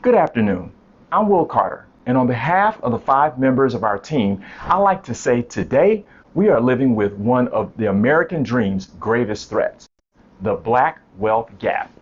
Good afternoon. I'm Will Carter, and on behalf of the 5 members of our team, I'd like to say today we are living with one of the American dream's greatest threats, the Black wealth gap.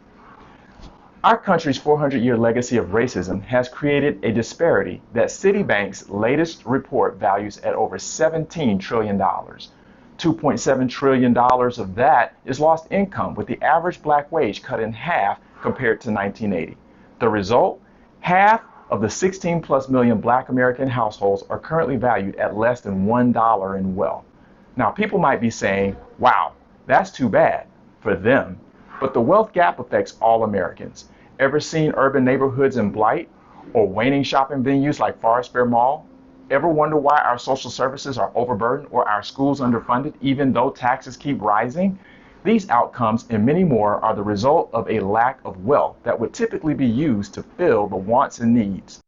Our country's 400-year legacy of racism has created a disparity that Citibank's latest report values at over $17 trillion. $2.7 trillion of that is lost income, with the average black wage cut in half compared to 1980. The result? Half of the 16 plus million black American households are currently valued at less than $1 in wealth. Now, people might be saying, wow, that's too bad for them. But the wealth gap affects all Americans. Ever seen urban neighborhoods in blight or waning shopping venues like Forest Fair Mall? Ever wonder why our social services are overburdened or our schools underfunded even though taxes keep rising? These outcomes and many more are the result of a lack of wealth that would typically be used to fill the wants and needs.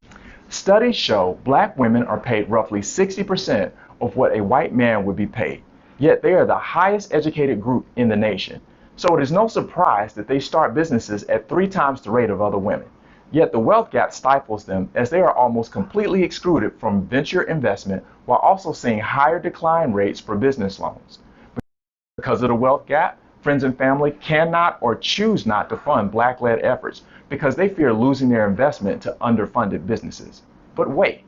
Studies show black women are paid roughly 60% of what a white man would be paid, yet they are the highest educated group in the nation. So it is no surprise that they start businesses at 3 times the rate of other women. Yet the wealth gap stifles them as they are almost completely excluded from venture investment while also seeing higher decline rates for business loans. Because of the wealth gap, friends and family cannot or choose not to fund black-led efforts because they fear losing their investment to underfunded businesses. But wait,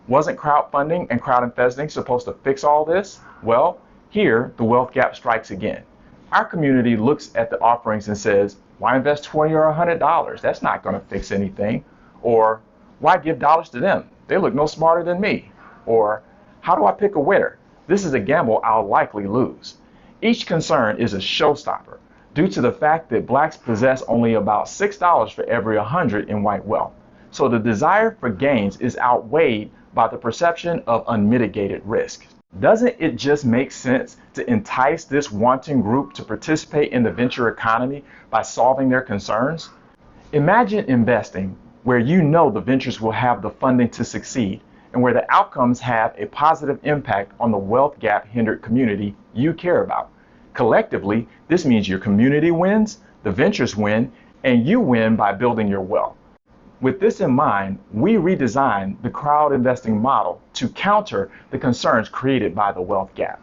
wasn't crowdfunding and crowd investing supposed to fix all this? Well, here the wealth gap strikes again. Our community looks at the offerings and says, why invest $20 or $100? That's not going to fix anything. Or why give dollars to them? They look no smarter than me. Or how do I pick a winner? This is a gamble I'll likely lose. Each concern is a showstopper due to the fact that blacks possess only about $6 for every 100 in white wealth. So the desire for gains is outweighed by the perception of unmitigated risk. Doesn't it just make sense to entice this wanting group to participate in the venture economy by solving their concerns? Imagine investing where you know the ventures will have the funding to succeed and where the outcomes have a positive impact on the wealth gap hindered community you care about. Collectively, this means your community wins, the ventures win, and you win by building your wealth. With this in mind, we redesigned the crowd investing model to counter the concerns created by the wealth gap.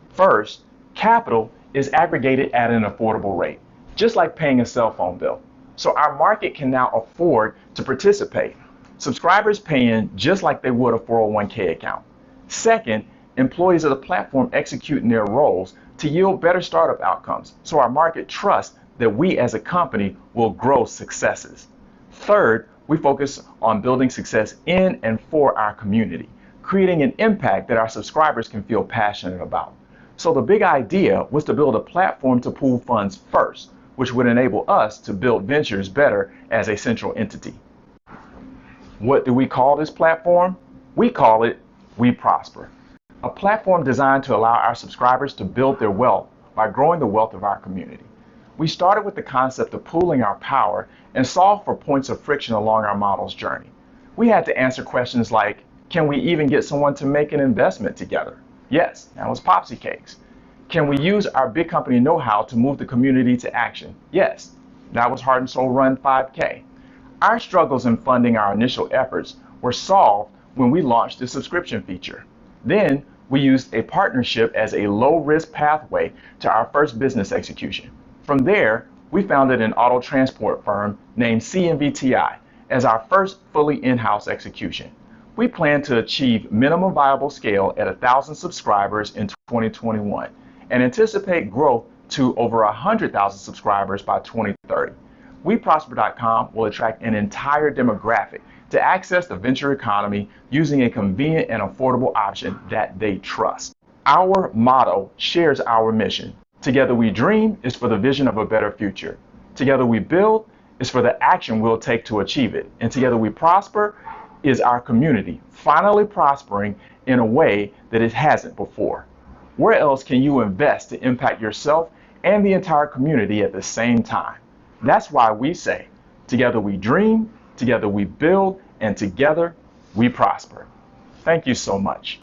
First, capital is aggregated at an affordable rate, just like paying a cell phone bill. So our market can now afford to participate. Subscribers pay in just like they would a 401k account. Second, employees of the platform execute in their roles to yield better startup outcomes. So our market trusts that we as a company will grow successes. Third, we focus on building success in and for our community, creating an impact that our subscribers can feel passionate about. So the big idea was to build a platform to pool funds first, which would enable us to build ventures better as a central entity. What do we call this platform? We call it Wiprosper, a platform designed to allow our subscribers to build their wealth by growing the wealth of our community. We started with the concept of pooling our power and solve for points of friction along our model's journey. We had to answer questions like, can we even get someone to make an investment together? Yes, that was Popsy Cakes. Can we use our big company know-how to move the community to action? Yes, that was Heart and Soul Run 5K. Our struggles in funding our initial efforts were solved when we launched the subscription feature. Then we used a partnership as a low-risk pathway to our first business execution. From there, we founded an auto transport firm named CNVTI as our first fully in-house execution. We plan to achieve minimum viable scale at 1,000 subscribers in 2021 and anticipate growth to over 100,000 subscribers by 2030. Wiprosper.com will attract an entire demographic to access the venture economy using a convenient and affordable option that they trust. Our motto shares our mission. Together we dream is for the vision of a better future. Together we build is for the action we'll take to achieve it. And together we prosper is our community finally prospering in a way that it hasn't before. Where else can you invest to impact yourself and the entire community at the same time? That's why we say, together we dream, together we build, and together we prosper. Thank you so much.